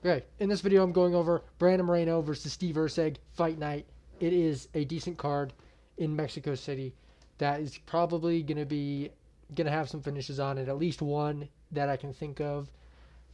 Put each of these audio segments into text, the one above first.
Okay, in this video, I'm going over Brandon Moreno versus Steve Erceg fight night. It is a decent card in Mexico City that is probably gonna have some finishes on it. At least one that I can think of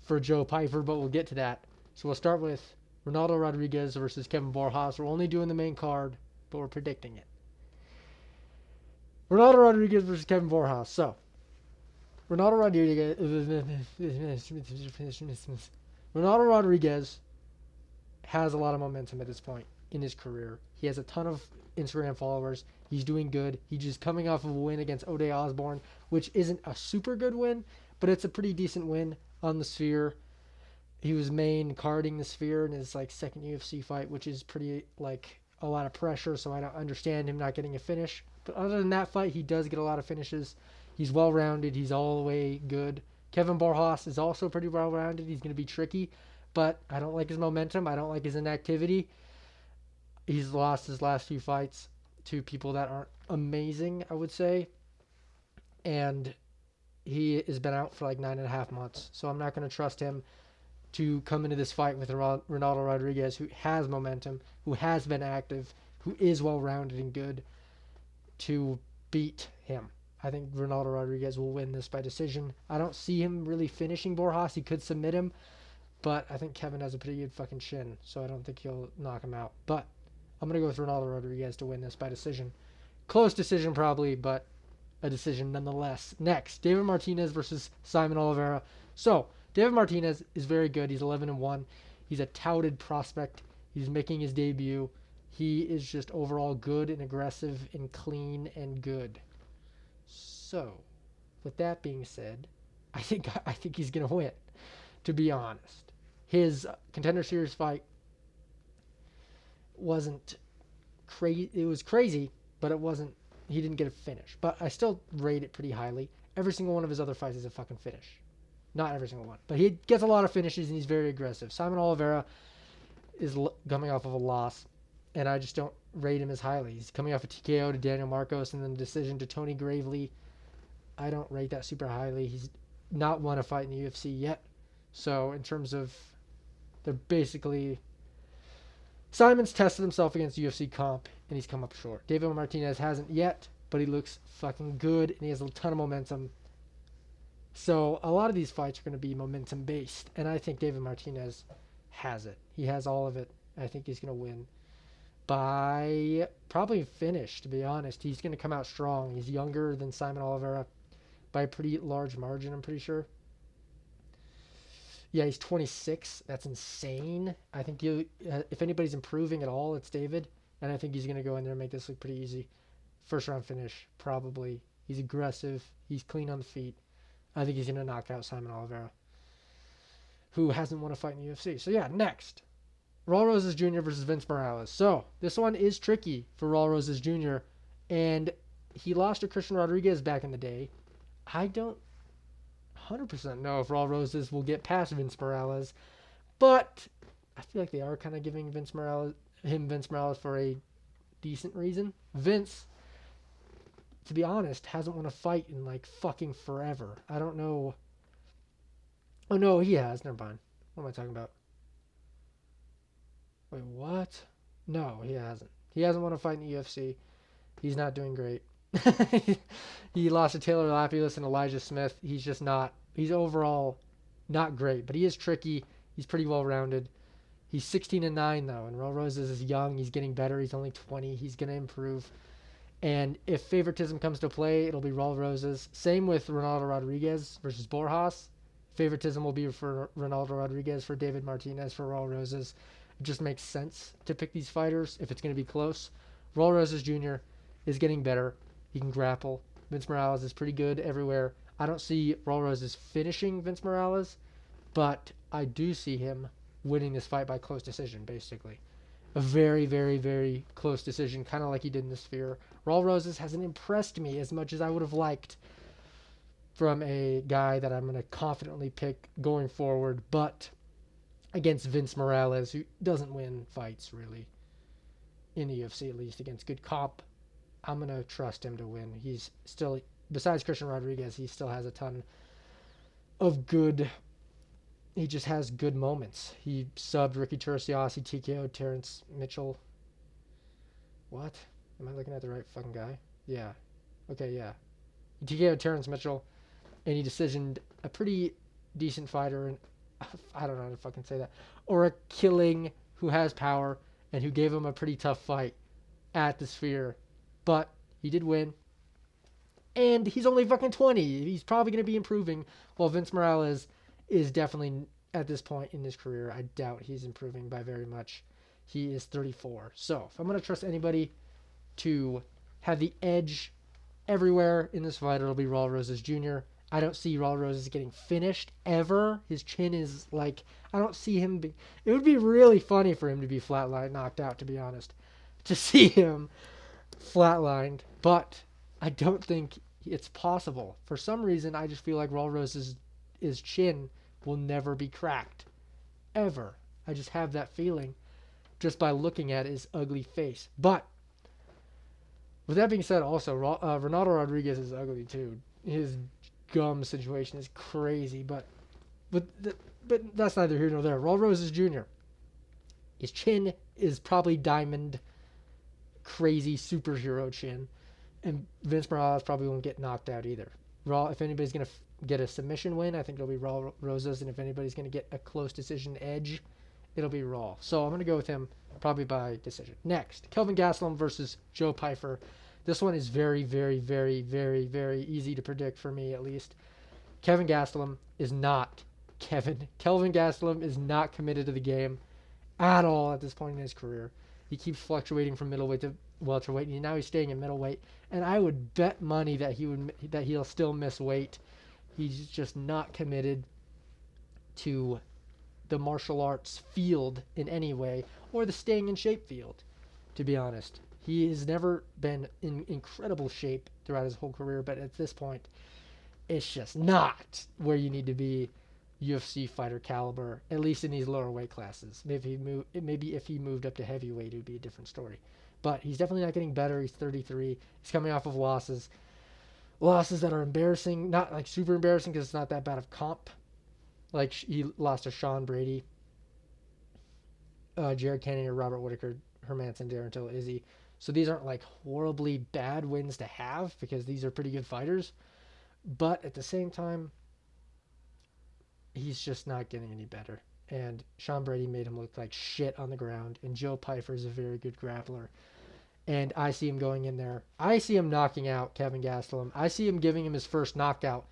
for Joe Pyfer, but we'll get to that. So we'll start with Ronaldo Rodriguez versus Kevin Borjas. We're only doing the main card, but we're predicting it. Ronaldo Rodriguez versus Kevin Borjas. So Ronaldo Rodriguez. Ronaldo Rodriguez has a lot of momentum at this point in his career. He has a ton of Instagram followers. He's doing good. He's just coming off of a win against Ode Osborne, which isn't a super good win, but it's a pretty decent win on the Sphere. He was main carding the Sphere in his second UFC fight, which is pretty a lot of pressure, so I don't understand him not getting a finish. But other than that fight, he does get a lot of finishes. He's well rounded. He's all the way good. Kevin Borjas is also pretty well rounded. He's going to be tricky, but I don't like his momentum. I don't like his inactivity. He's lost his last few fights to people that aren't amazing, I would say. And he has been out for 9.5 months. So I'm not going to trust him to come into this fight with Ronaldo Rodriguez, who has momentum, who has been active, who is well rounded and good, to beat him. I think Ronaldo Rodriguez will win this by decision. I don't see him really finishing Borjas. He could submit him, but I think Kevin has a pretty good fucking chin, so I don't think he'll knock him out. But I'm going to go with Ronaldo Rodriguez to win this by decision. Close decision probably, but a decision nonetheless. Next, David Martinez versus Simon Oliveira. So, David Martinez is very good. He's 11-1. He's a touted prospect. He's making his debut. He is just overall good and aggressive and clean and good. So, with that being said, I think he's going to win, to be honest. His Contender Series fight wasn't crazy. It was crazy, but it wasn't. He didn't get a finish. But I still rate it pretty highly. Every single one of his other fights is a fucking finish. Not every single one, but he gets a lot of finishes and he's very aggressive. Simon Oliveira is coming off of a loss, and I just don't rate him as highly. He's coming off a TKO to Daniel Marcos and then a decision to Tony Gravely. I don't rate that super highly. He's not won a fight in the UFC yet. So in terms of, they're basically, Simon's tested himself against UFC comp and he's come up short. David Martinez hasn't yet, but he looks fucking good and he has a ton of momentum. So a lot of these fights are going to be momentum based, and I think David Martinez has it. He has all of it. I think he's going to win by probably finish, to be honest. He's going to come out strong. He's younger than Simon Oliveira by a pretty large margin, I'm pretty sure. Yeah, he's 26. That's insane. I think if anybody's improving at all, it's David, and I think he's going to go in there and make this look pretty easy. First round finish, probably. He's aggressive. He's clean on the feet. I think he's going to knock out Simon Oliveira, who hasn't won a fight in the UFC. So yeah, next. Raul Rosas Jr. versus Vince Morales. So this one is tricky for Raul Rosas Jr. And he lost to Christian Rodriguez back in the day. I don't 100% know if Raul Rosas will get past Vince Morales, but I feel like they are kind of giving Vince Morales for a decent reason. Vince, to be honest, hasn't won a fight in fucking forever. I don't know. Oh no, he has. Never mind. What am I talking about? Wait, what? No, he hasn't. He hasn't won a fight in the UFC. He's not doing great. He lost to Taylor Lapilus and Elijah Smith. He's just not. He's overall not great, but he is tricky. He's pretty well rounded. He's 16-9 though, and Raul Rosas is young. He's getting better. He's only 20. He's gonna improve. And if favoritism comes to play, it'll be Raul Rosas. Same with Ronaldo Rodriguez versus Borjas. Favoritism will be for Ronaldo Rodriguez, for David Martinez, for Raul Rosas. It just makes sense to pick these fighters if it's going to be close. Raul Rosas Jr. is getting better. He can grapple. Vince Morales is pretty good everywhere. I don't see Raul Rosas finishing Vince Morales, but I do see him winning this fight by close decision, basically. A very, very, very close decision, kind of like he did in the Sphere. Raul Rosas hasn't impressed me as much as I would have liked from a guy that I'm going to confidently pick going forward, but against Vince Morales, who doesn't win fights, really, in the UFC, at least, against good comp, I'm going to trust him to win. He's still, besides Christian Rodriguez, he still has a ton of good he just has good moments. He subbed Ricky Turcios, he TKO'd Terrence Mitchell. What? Am I looking at the right fucking guy? Yeah. Okay, yeah. He TKO'd Terrence Mitchell, and he decisioned a pretty decent fighter, and I don't know how to fucking say that, or a killing who has power and who gave him a pretty tough fight at the Sphere. But he did win, and he's only fucking 20. He's probably going to be improving, while Vince Morales is definitely, at this point in his career, I doubt he's improving by very much. He is 34. So if I'm going to trust anybody to have the edge everywhere in this fight, it'll be Raul Rosas Jr. I don't see Raul Rosas getting finished ever. His chin is like, I don't see him be, it would be really funny for him to be flatlined, knocked out, to be honest, to see him flatlined, but I don't think it's possible. For some reason, I just feel like Raul Rosas' his chin will never be cracked, ever. I just have that feeling just by looking at his ugly face. But with that being said, also Renato Rodriguez is ugly too. His gum situation is crazy, but that's neither here nor there. Raul Rosas Jr. His chin is probably diamond, crazy superhero chin, and Vince Morales probably won't get knocked out either. Raw, if anybody's gonna get a submission win, I think it'll be Raul Rosas, and if anybody's gonna get a close decision edge, it'll be Raw. So I'm gonna go with him probably by decision. Next, Kelvin Gastelum versus Joe Pyfer. This one is very, very, very, very, very easy to predict for me, at least. Kelvin Gastelum is not committed to the game at all at this point in his career. He keeps fluctuating from middleweight to welterweight, and now he's staying in middleweight. And I would bet money that he'll still miss weight. He's just not committed to the martial arts field in any way, or the staying in shape field, to be honest. He has never been in incredible shape throughout his whole career, but at this point, it's just not where you need to be UFC fighter caliber, at least in these lower weight classes. Maybe if he moved up to heavyweight, it would be a different story. But he's definitely not getting better. He's 33. He's coming off of losses that are embarrassing, not like super embarrassing because it's not that bad of comp. Like he lost to Sean Brady, Jared Cannonier, Robert Whitaker, Hermanson, Darren Till, Izzy. So these aren't like horribly bad wins to have because these are pretty good fighters. But at the same time, he's just not getting any better. And Sean Brady made him look like shit on the ground. And Joe Pyfer is a very good grappler. And I see him going in there. I see him knocking out Kelvin Gastelum. I see him giving him his first knockout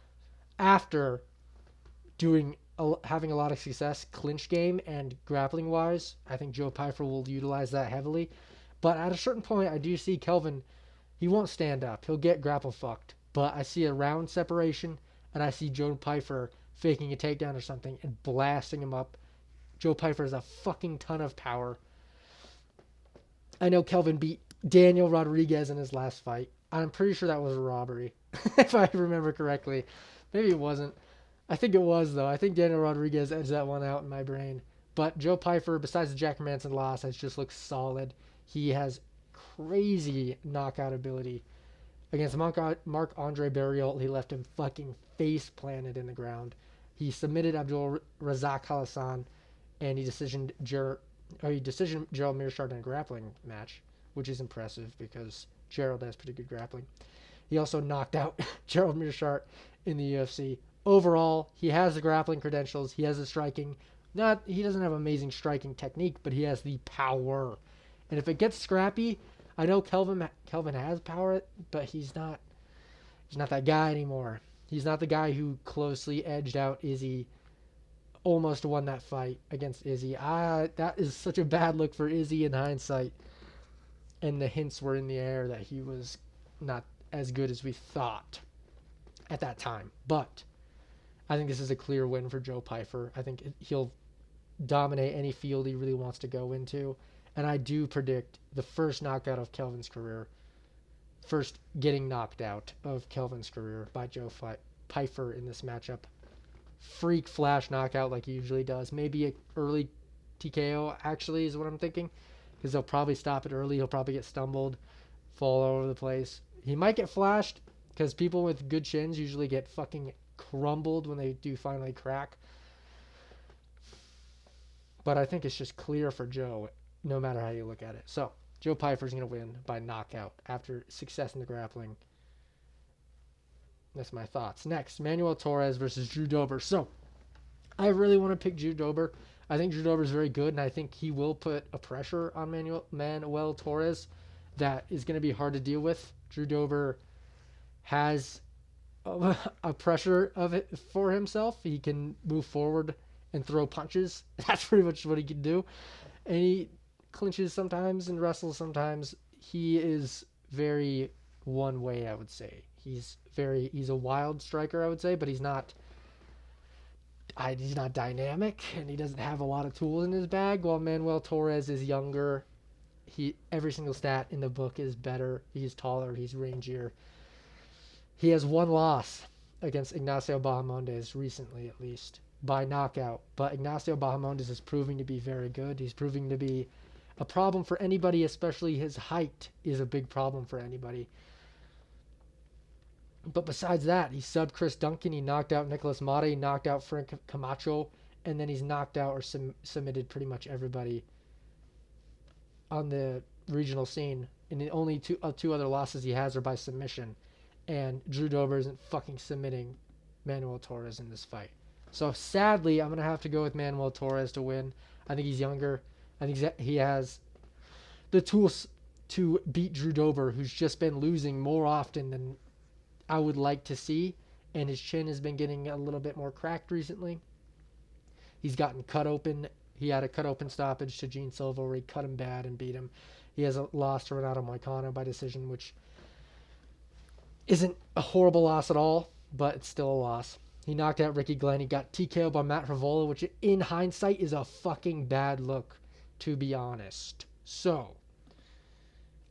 after having a lot of success clinch game and grappling wise. I think Joe Pyfer will utilize that heavily. But at a certain point, I do see Kelvin, he won't stand up. He'll get grapple fucked. But I see a round separation, and I see Joe Pyfer faking a takedown or something and blasting him up. Joe Pyfer has a fucking ton of power. I know Kelvin beat Daniel Rodriguez in his last fight. I'm pretty sure that was a robbery, if I remember correctly. Maybe it wasn't. I think it was, though. I think Daniel Rodriguez edged that one out in my brain. But Joe Pyfer, besides the Jack Manson loss, has just looked solid. He has crazy knockout ability. Against Marc-Andre Barriol, he left him fucking face planted in the ground. He submitted Abdul Razak Hassan, and he decisioned Gerald Mearshart in a grappling match, which is impressive because Gerald has pretty good grappling. He also knocked out Gerald Mearshart in the UFC. Overall, he has the grappling credentials. He has the striking. He doesn't have amazing striking technique, but he has the power. And if it gets scrappy, I know Kelvin has power, but he's not that guy anymore. He's not the guy who closely edged out Izzy, almost won that fight against Izzy. That is such a bad look for Izzy in hindsight. And the hints were in the air that he was not as good as we thought at that time. But I think this is a clear win for Joe Pyfer. I think he'll dominate any field he really wants to go into. And I do predict the first knockout of Kelvin's career. First getting knocked out of Kelvin's career by Joe Pyfer in this matchup. Freak flash knockout like he usually does. Maybe an early TKO actually is what I'm thinking. Because they'll probably stop it early. He'll probably get stumbled, fall all over the place. He might get flashed because people with good chins usually get fucking crumbled when they do finally crack. But I think it's just clear for Joe, no matter how you look at it. So Joe Pyfer's going to win by knockout after success in the grappling. That's my thoughts. Next, Manuel Torres versus Drew Dober. So I really want to pick Drew Dober. I think Drew Dober is very good, and I think he will put a pressure on Manuel Torres that is going to be hard to deal with. Drew Dober has a pressure of it for himself. He can move forward and throw punches. That's pretty much what he can do. And he clinches sometimes and wrestles sometimes. He is very one way, I would say. He's a wild striker, I would say, but he's not dynamic, and he doesn't have a lot of tools in his bag. While Manuel Torres is younger, every single stat in the book is better. He's taller, he's rangier. He has one loss against Ignacio Bahamondes recently, at least, by knockout. But Ignacio Bahamondes is proving to be very good. He's proving to be a problem for anybody, especially his height is a big problem for anybody. But besides that, he subbed Chris Duncan. He knocked out Nicolas Mata. He knocked out Frank Camacho. And then he's knocked out or submitted pretty much everybody on the regional scene. And the only two other losses he has are by submission. And Drew Dober isn't fucking submitting Manuel Torres in this fight. So sadly, I'm going to have to go with Manuel Torres to win. I think he's younger. I think he has the tools to beat Drew Dober, who's just been losing more often than I would like to see, and his chin has been getting a little bit more cracked recently. He's gotten cut open. He had a cut open stoppage to Gene Silva where he cut him bad and beat him. He has a loss to Renato Moicano by decision, which isn't a horrible loss at all, but it's still a loss. He knocked out Ricky Glenn. He got TKO'd by Matt Frivola, which in hindsight is a fucking bad look, to be honest. So,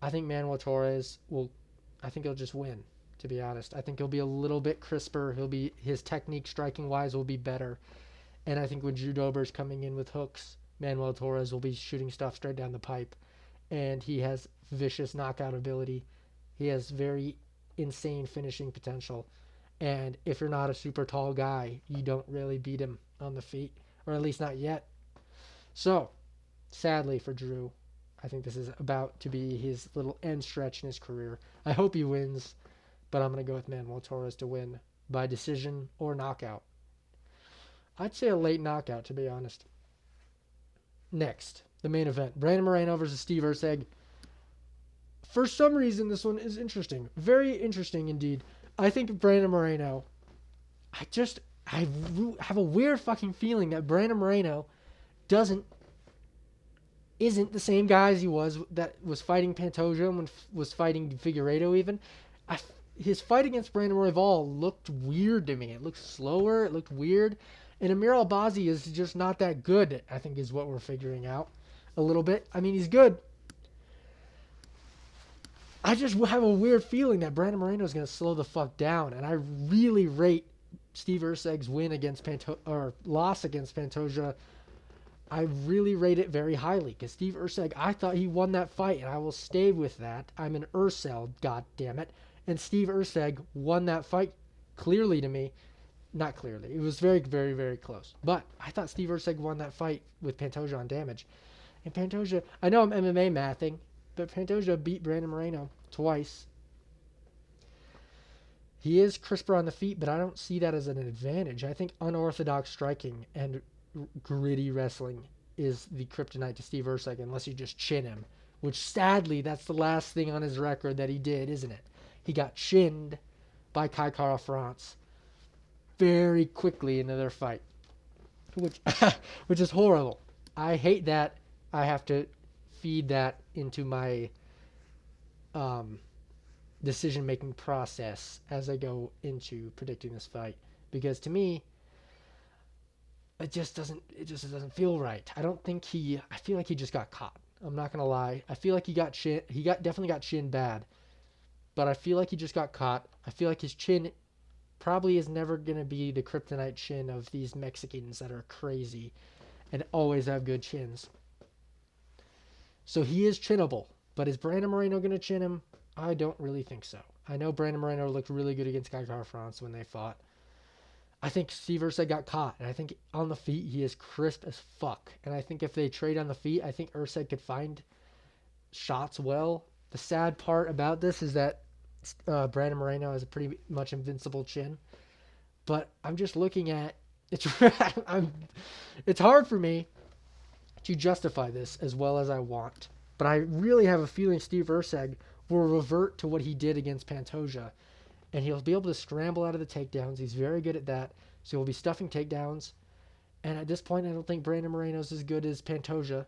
I think Manuel Torres I think he'll just win. To be honest, I think he'll be a little bit crisper. His technique striking wise will be better. And I think when Drew Dober's coming in with hooks, Manuel Torres will be shooting stuff straight down the pipe. And he has vicious knockout ability. He has very insane finishing potential. And if you're not a super tall guy, you don't really beat him on the feet, or at least not yet. So, sadly for Drew, I think this is about to be his little end stretch in his career. I hope he wins. But I'm going to go with Manuel Torres to win by decision or knockout. I'd say a late knockout, to be honest. Next, the main event. Brandon Moreno versus Steve Erceg. For some reason, this one is interesting. Very interesting indeed. I think Brandon Moreno... I have a weird fucking feeling that Brandon Moreno isn't the same guy as he was that was fighting Pantoja and was fighting Figueiredo even. His fight against Brandon Royval looked weird to me. It looked slower. It looked weird. And Amir Albazi is just not that good, I think is what we're figuring out a little bit. I mean, he's good. I just have a weird feeling that Brandon Moreno is going to slow the fuck down. And I really rate Steve Erceg's win against loss against Pantoja. I really rate it very highly because Steve Erceg, I thought he won that fight, and I will stay with that. I'm an Ercel, goddammit. And Steve Erceg won that fight clearly to me. Not clearly. It was very, very, very close. But I thought Steve Erceg won that fight with Pantoja on damage. And Pantoja, I know I'm MMA mathing, but Pantoja beat Brandon Moreno twice. He is crisper on the feet, but I don't see that as an advantage. I think unorthodox striking and gritty wrestling is the kryptonite to Steve Erceg unless you just chin him. Which, sadly, that's the last thing on his record that he did, isn't it? He got chinned by Kai Kara France very quickly into their fight, which is horrible. I hate that I have to feed that into my decision-making process as I go into predicting this fight, because to me, it just doesn't feel right. I feel like he just got caught. I'm not gonna lie. I feel like he definitely got chinned bad. But I feel like he just got caught. I feel like his chin probably is never going to be the kryptonite chin of these Mexicans that are crazy and always have good chins. So he is chinnable. But is Brandon Moreno going to chin him? I don't really think so. I know Brandon Moreno looked really good against Kai Kara France when they fought. I think Steve Erceg got caught, and I think on the feet he is crisp as fuck. And I think if they trade on the feet, I think Erceg could find shots well. The sad part about this is that Brandon Moreno has a pretty much invincible chin, but I'm just looking at it's. It's hard for me to justify this as well as I want, but I really have a feeling Steve Erceg will revert to what he did against Pantoja, and he'll be able to scramble out of the takedowns. He's very good at that, so he'll be stuffing takedowns. And at this point, I don't think Brandon Moreno's as good as Pantoja.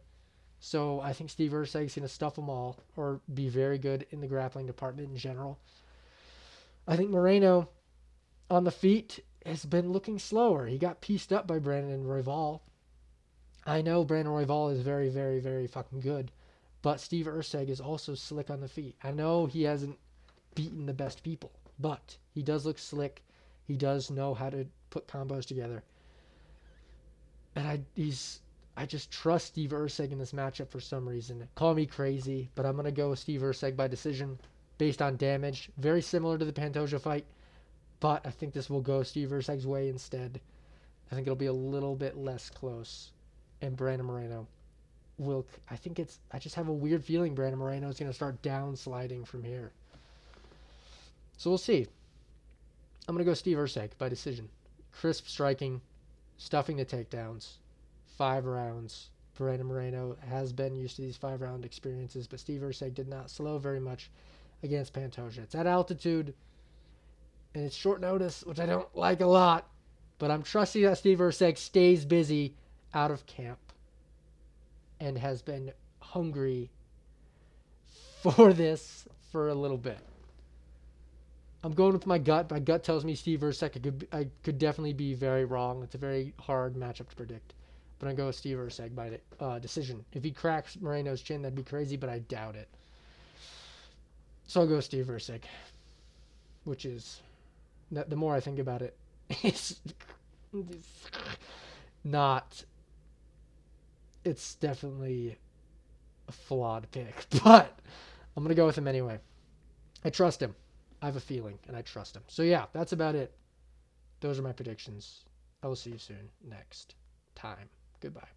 So I think Steve Erceg's going to stuff them all or be very good in the grappling department in general. I think Moreno on the feet has been looking slower. He got pieced up by Brandon Royval. I know Brandon Royval is very, very, very fucking good, but Steve Erceg is also slick on the feet. I know he hasn't beaten the best people, but he does look slick. He does know how to put combos together. And I just trust Steve Erceg in this matchup for some reason. Call me crazy, but I'm going to go with Steve Erceg by decision based on damage. Very similar to the Pantoja fight, but I think this will go Steve Erceg's way instead. I think it'll be a little bit less close. And Brandon Moreno will... I just have a weird feeling Brandon Moreno is going to start downsliding from here. So we'll see. I'm going to go Steve Erceg by decision. Crisp striking, stuffing the takedowns. 5 rounds. Brandon Moreno has been used to these 5-round experiences, but Steve Erceg did not slow very much against Pantoja. It's at altitude, and it's short notice, which I don't like a lot, but I'm trusting that Steve Erceg stays busy out of camp and has been hungry for this for a little bit. I'm going with my gut. My gut tells me Steve Erceg. I could definitely be very wrong. It's a very hard matchup to predict. But I'm going to go with Steve Erceg by decision. If he cracks Moreno's chin, that'd be crazy, but I doubt it. So I'll go with Steve Erceg, which is, the more I think about it, it's not, it's definitely a flawed pick, but I'm going to go with him anyway. I trust him. I have a feeling, and I trust him. So yeah, that's about it. Those are my predictions. I will see you soon next time. Goodbye.